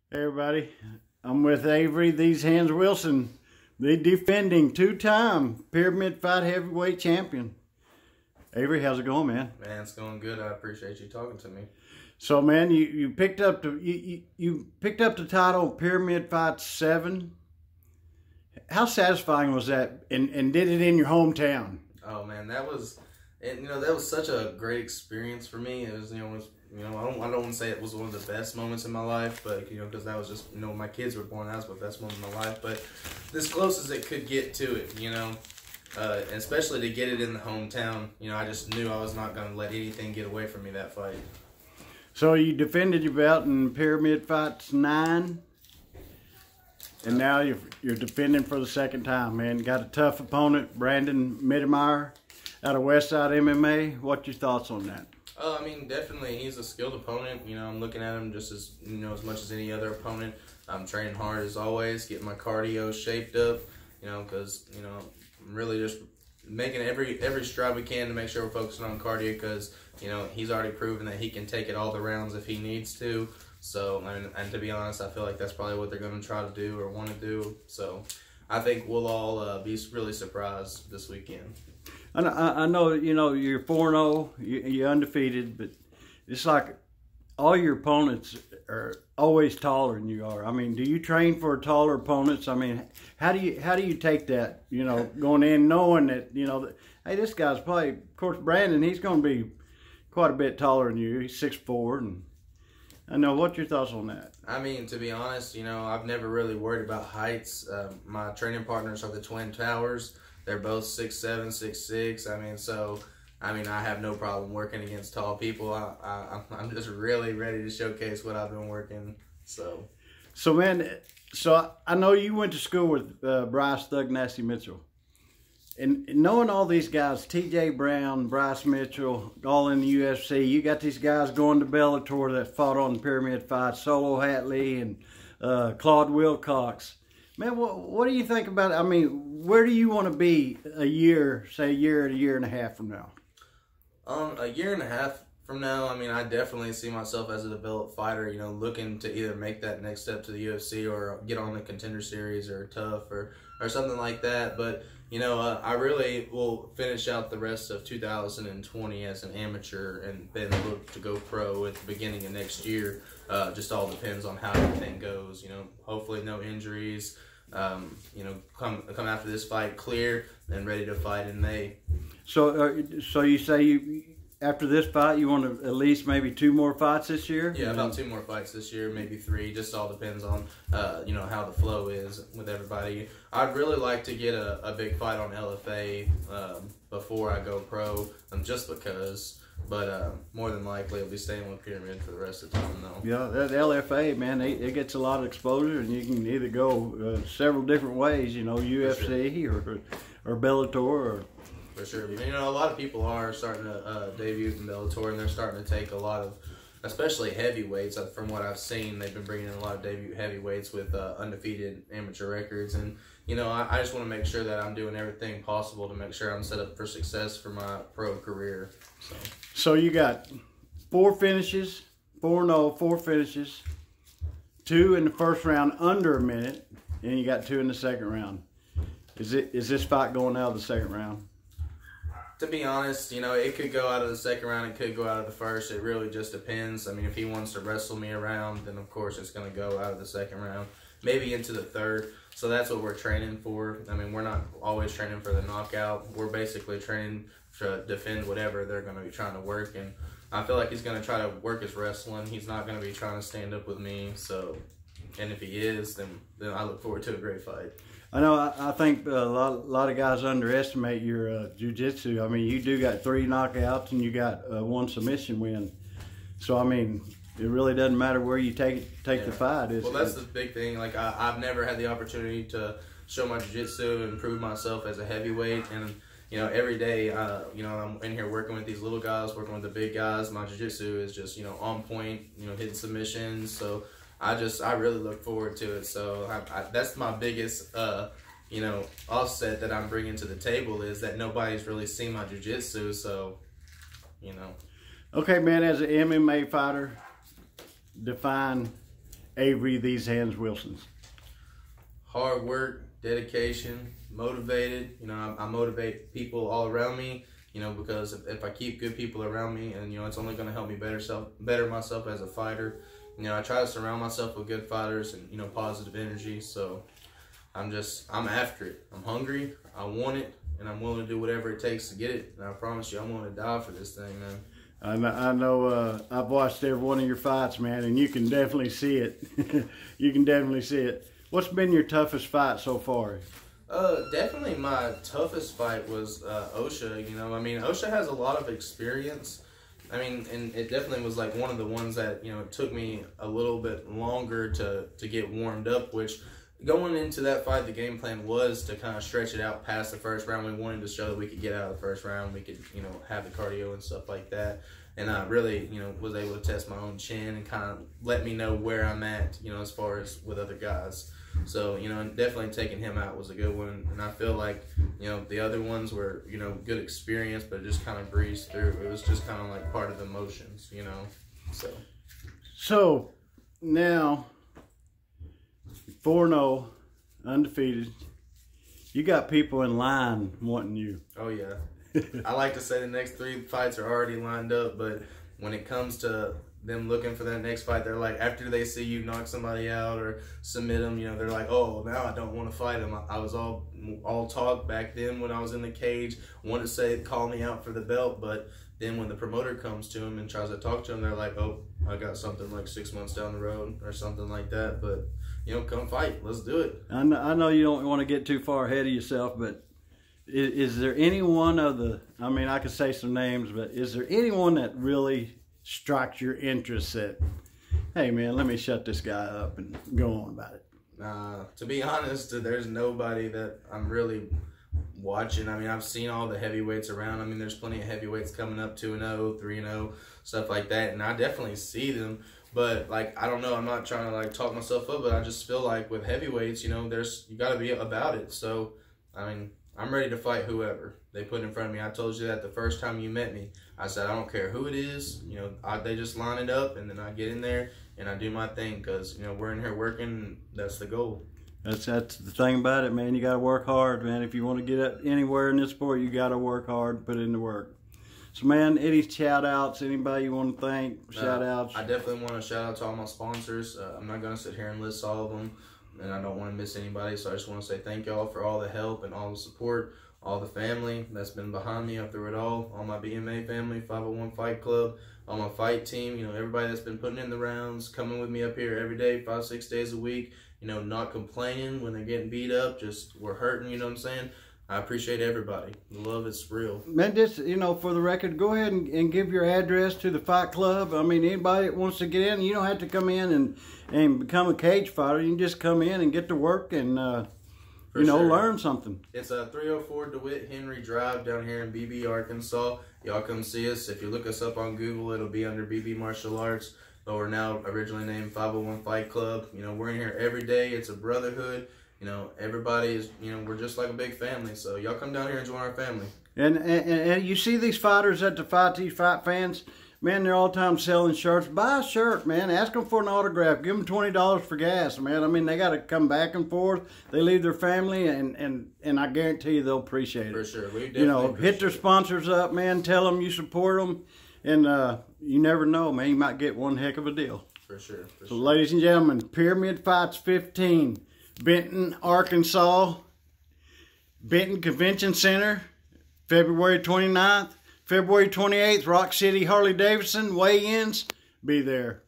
Hey everybody, I'm with Avery, these hands Wilson, the defending two-time Pyramid Fight Heavyweight Champion. Avery, how's it going, man? Man, it's going good. I appreciate you talking to me. So, man, you picked up the you picked up the title Pyramid Fight 7. How satisfying was that? And did it in your hometown? Oh man, that was such a great experience for me. It was I don't want to say it was one of the best moments in my life, but because that was just when my kids were born, that was the best moment in my life. But as close as it could get to it, and especially to get it in the hometown, I just knew I was not going to let anything get away from me that fight. So you defended your belt in Pyramid Fights 9, and now you're defending for the second time, man. Got a tough opponent, Brandon Mittermeier, out of Westside MMA. What's your thoughts on that? I mean, definitely, he's a skilled opponent. I'm looking at him just as as much as any other opponent. I'm training hard as always, getting my cardio shaped up. Because I'm really just making every stride we can to make sure we're focusing on cardio. Because he's already proven that he can take it all the rounds if he needs to. So, and to be honest, I feel like that's probably what they're going to try to do or want to do. So, I think we'll all be really surprised this weekend. I know, you're 4-0, you're undefeated, but it's like all your opponents are always taller than you are. I mean, do you train for taller opponents? I mean, how do you take that, going in knowing that, hey, this guy's probably, of course, Brandon, he's going to be quite a bit taller than you. He's 6'4", and I know, what's your thoughts on that? I mean, to be honest, I've never really worried about heights. My training partners are the Twin Towers. They're both 6'7", 6'6". I have no problem working against tall people. I'm just really ready to showcase what I've been working. So man, I know you went to school with Bryce Thug Nasty Mitchell. And knowing all these guys, T.J. Brown, Bryce Mitchell, all in the UFC, you got these guys going to Bellator that fought on Pyramid Fight, Solo Hatley and Claude Wilcox. Man, what do you think about it? I mean, where do you want to be a year and a half from now? A year and a half from now, I definitely see myself as a developed fighter, looking to either make that next step to the UFC or get on the Contender Series or Tough or something like that. But, I really will finish out the rest of 2020 as an amateur and then look to go pro at the beginning of next year. Just all depends on how everything goes, hopefully no injuries. Come after this fight clear and ready to fight in May. So you say after this fight you want to at least maybe 2 more fights this year? Yeah, about 2 more fights this year, maybe 3. Just all depends on how the flow is with everybody. I'd really like to get a big fight on LFA before I go pro, just because. But more than likely, I'll be staying with Pyramid for the rest of the time, though. Yeah, that LFA, man, it gets a lot of exposure, and you can either go several different ways, UFC or Bellator. Or... For sure. A lot of people are starting to debut in Bellator, and they're starting to take a lot of, especially heavyweights. From what I've seen, they've been bringing in a lot of debut heavyweights with undefeated amateur records. And, I just want to make sure that I'm doing everything possible to make sure I'm set up for success for my pro career. So you got 4 finishes, 4-0, 4 finishes, 2 in the first round under a minute, and you got 2 in the second round. Is this fight going out of the second round? To be honest, it could go out of the second round, it could go out of the first. It really just depends. If he wants to wrestle me around, then of course it's going to go out of the second round, maybe into the third. So that's what we're training for. We're not always training for the knockout. We're basically training to defend whatever they're going to be trying to work. And I feel like he's going to try to work his wrestling. He's not going to be trying to stand up with me. So, and if he is, then I look forward to a great fight. I know. I think a lot of guys underestimate your jiu-jitsu. You do got 3 knockouts and you got 1 submission win. So it really doesn't matter where you take the fight. Well, that's the big thing. I've never had the opportunity to show my jiu-jitsu and prove myself as a heavyweight. And every day, I'm in here working with these little guys, working with the big guys. My jiu-jitsu is just on point. Hitting submissions. So I really look forward to it. So that's my biggest offset that I'm bringing to the table, is that nobody's really seen my jiu-jitsu. So Okay, man, as an MMA fighter, define Avery These Hands Wilsons? Hard work, dedication, motivated. You know, I motivate people all around me. You know, because if I keep good people around me, and you know, it's only going to help me better myself as a fighter. You know, I try to surround myself with good fighters and, you know, positive energy. So I'm after it. I'm hungry. I want it, and I'm willing to do whatever it takes to get it. And I promise you, I'm willing to die for this thing, man. I know I've watched every one of your fights, man, and you can definitely see it. You can definitely see it. What's been your toughest fight so far? Definitely my toughest fight was Osha. You know, I mean, Osha has a lot of experience. I mean, and it definitely was like one of the ones that, you know, it took me a little bit longer to get warmed up, which going into that fight, the game plan was to kind of stretch it out past the first round. We wanted to show that we could get out of the first round. We could, you know, have the cardio and stuff like that. And I really, you know, was able to test my own chin and kind of let me know where I'm at, you know, as far as with other guys. So, you know, definitely taking him out was a good one. And I feel like, you know, the other ones were, you know, good experience, but it just kind of breezed through. It was just kind of like part of the motions, you know. So now, 4-0, undefeated. You got people in line wanting you. Oh, yeah. I like to say the next 3 fights are already lined up, but when it comes to them looking for that next fight, they're like, after they see you knock somebody out or submit them, you know, they're like, oh, now I don't want to fight them. I was all talk back then when I was in the cage, wanted to say, call me out for the belt, but then when the promoter comes to him and tries to talk to him, they're like, oh, I got something like 6 months down the road or something like that. But, you know, come fight. Let's do it. I know you don't want to get too far ahead of yourself, but is there any one of the, I mean, I could say some names, but is there anyone that really strikes your interest that, hey, man, let me shut this guy up and go on about it? To be honest, there's nobody that I'm really watching. I mean, I've seen all the heavyweights around. I mean, there's plenty of heavyweights coming up, 2-0, 3-0, stuff like that, and I definitely see them. But, like, I don't know, I'm not trying to, like, talk myself up, but I just feel like with heavyweights, you know, you got to be about it. So, I mean, I'm ready to fight whoever they put in front of me. I told you that the first time you met me. I said, I don't care who it is. You know, they just line it up, and then I get in there, and I do my thing because, you know, we're in here working, and that's the goal. That's the thing about it, man. You got to work hard, man. If you want to get up anywhere in this sport, you got to work hard, put in the work. So, man, any shout-outs, anybody you want to thank, shout-outs? I definitely want to shout out to all my sponsors. I'm not going to sit here and list all of them, and I don't want to miss anybody, so I just want to say thank y'all for all the help and all the support, all the family that's been behind me up through it all my BMA family, 501 Fight Club, all my fight team, you know, everybody that's been putting in the rounds, coming with me up here every day, 5-6 days a week, you know, not complaining when they're getting beat up, just we're hurting, you know what I'm saying? I appreciate everybody. The love is real. Man, just, you know, for the record, go ahead and give your address to the Fight Club. I mean, anybody that wants to get in, you don't have to come in and become a cage fighter. You can just come in and get to work and, you know, learn something. It's 304 DeWitt Henry Drive down here in BB, Arkansas. Y'all come see us. If you look us up on Google, it'll be under BB Martial Arts. But we're now originally named 501 Fight Club. You know, we're in here every day. It's a brotherhood. You know, everybody is, you know, we're just like a big family. So y'all come down here and join our family. And you see these fighters at the Fight fans, man, they're all the time selling shirts. Buy a shirt, man. Ask them for an autograph. Give them $20 for gas, man. I mean, they got to come back and forth. They leave their family, and I guarantee you they'll appreciate it. For sure. We definitely, you know, hit their sponsors up, man. Tell them you support them. And you never know, man. You might get one heck of a deal. For sure. So, ladies and gentlemen, Pyramid Fights 15. Benton, Arkansas, Benton Convention Center, February 29th, February 28th, Rock City, Harley-Davidson, weigh-ins, be there.